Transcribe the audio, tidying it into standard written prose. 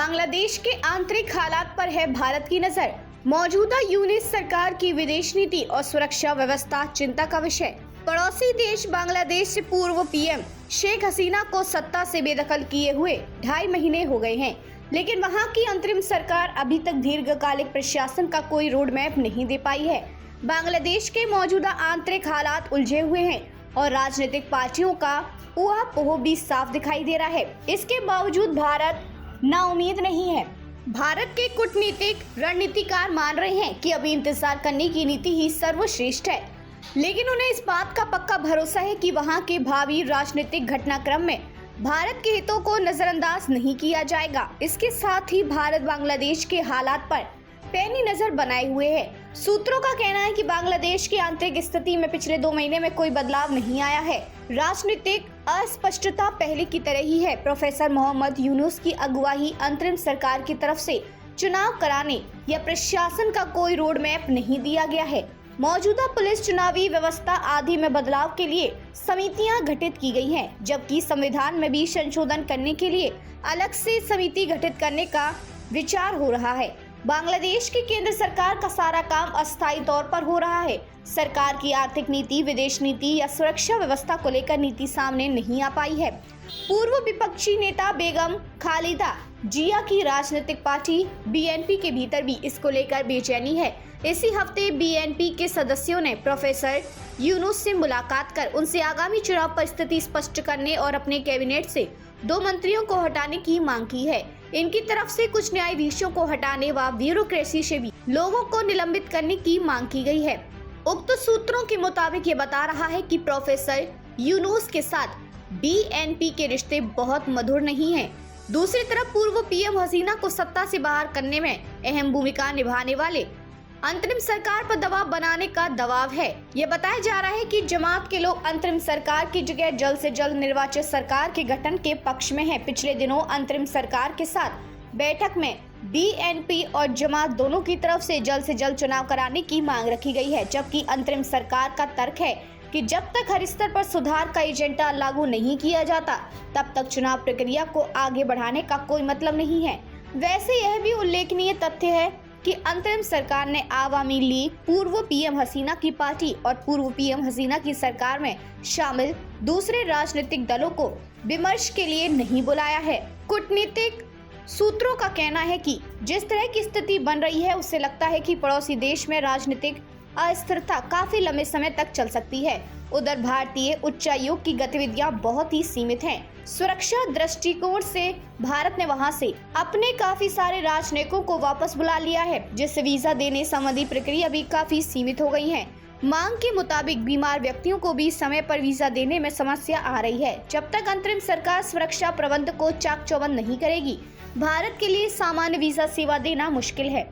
बांग्लादेश के आंतरिक हालात पर है भारत की नजर। मौजूदा यूनिस सरकार की विदेश नीति और सुरक्षा व्यवस्था चिंता का विषय। पड़ोसी देश बांग्लादेश से पूर्व पीएम शेख हसीना को सत्ता से बेदखल किए हुए 2.5 महीने हो गए हैं, लेकिन वहां की अंतरिम सरकार अभी तक दीर्घकालिक प्रशासन का कोई रोड मैप नहीं दे पाई है। बांग्लादेश के मौजूदा आंतरिक हालात उलझे हुए हैं और राजनीतिक पार्टियों का ऊहापोह भी साफ दिखाई दे रहा है। इसके बावजूद भारत नाउम्मीद नहीं है। भारत के कूटनीतिक रणनीतिकार मान रहे हैं कि अभी इंतजार करने की नीति ही सर्वश्रेष्ठ है, लेकिन उन्हें इस बात का पक्का भरोसा है कि वहां के भावी राजनीतिक घटनाक्रम में भारत के हितों को नजरअंदाज नहीं किया जाएगा। इसके साथ ही भारत बांग्लादेश के हालात पर पैनी नजर बनाए हुए है। सूत्रों का कहना है कि बांग्लादेश की आंतरिक स्थिति में पिछले 2 महीने में कोई बदलाव नहीं आया है। राजनीतिक अस्पष्टता पहले की तरह ही है। प्रोफेसर मोहम्मद यूनुस की अगुवाई अंतरिम सरकार की तरफ से चुनाव कराने या प्रशासन का कोई रोड मैप नहीं दिया गया है। मौजूदा पुलिस चुनावी व्यवस्था आदि में बदलाव के लिए समितियां गठित की गई हैं, जबकि संविधान में भी संशोधन करने के लिए अलग से समिति गठित करने का विचार हो रहा है। बांग्लादेश की केंद्र सरकार का सारा काम अस्थायी तौर पर हो रहा है। सरकार की आर्थिक नीति, विदेश नीति या सुरक्षा व्यवस्था को लेकर नीति सामने नहीं आ पाई है। पूर्व विपक्षी नेता बेगम खालिदा जिया की राजनीतिक पार्टी बीएनपी के भीतर भी इसको लेकर बेचैनी है। इसी हफ्ते बीएनपी के सदस्यों ने प्रोफेसर यूनुस से मुलाकात कर उनसे आगामी चुनाव पर स्थिति स्पष्ट करने और अपने कैबिनेट से 2 मंत्रियों को हटाने की मांग की है। इनकी तरफ से कुछ न्यायाधीशों को हटाने व ब्यूरोक्रेसी से भी लोगों को निलंबित करने की मांग की गई है। उक्त सूत्रों के मुताबिक ये बता रहा है कि प्रोफेसर यूनुस के साथ बीएनपी के रिश्ते बहुत मधुर नहीं हैं। दूसरी तरफ पूर्व पीएम हसीना को सत्ता से बाहर करने में अहम भूमिका निभाने वाले अंतरिम सरकार पर दबाव बनाने का दबाव है। ये बताया जा रहा है कि जमात के लोग अंतरिम सरकार की जगह जल्द से जल्द निर्वाचित सरकार के गठन के पक्ष में हैं। पिछले दिनों अंतरिम सरकार के साथ बैठक में बीएनपी और जमात दोनों की तरफ से जल्द चुनाव कराने की मांग रखी गई है, जबकि अंतरिम सरकार का तर्क है कि जब तक हर स्तर पर सुधार का एजेंडा लागू नहीं किया जाता, तब तक चुनाव प्रक्रिया को आगे बढ़ाने का कोई मतलब नहीं है। वैसे यह भी उल्लेखनीय तथ्य है कि अंतरिम सरकार ने आवामी लीग, पूर्व पीएम हसीना की पार्टी और पूर्व पीएम हसीना की सरकार में शामिल दूसरे राजनीतिक दलों को विमर्श के लिए नहीं बुलाया है। कूटनीतिक सूत्रों का कहना है कि जिस तरह की स्थिति बन रही है, उससे लगता है कि पड़ोसी देश में राजनीतिक अस्थिरता काफी लंबे समय तक चल सकती है। उधर भारतीय उच्चायोग की गतिविधियां बहुत ही सीमित हैं। सुरक्षा दृष्टिकोण से भारत ने वहां से अपने काफी सारे राजनयिकों को वापस बुला लिया है, जिससे वीजा देने संबंधी प्रक्रिया भी काफी सीमित हो गई है। मांग के मुताबिक बीमार व्यक्तियों को भी समय पर वीजा देने में समस्या आ रही है। जब तक अंतरिम सरकार सुरक्षा प्रबंध को चाक चौबंद नहीं करेगी, भारत के लिए सामान्य वीजा सेवा देना मुश्किल है।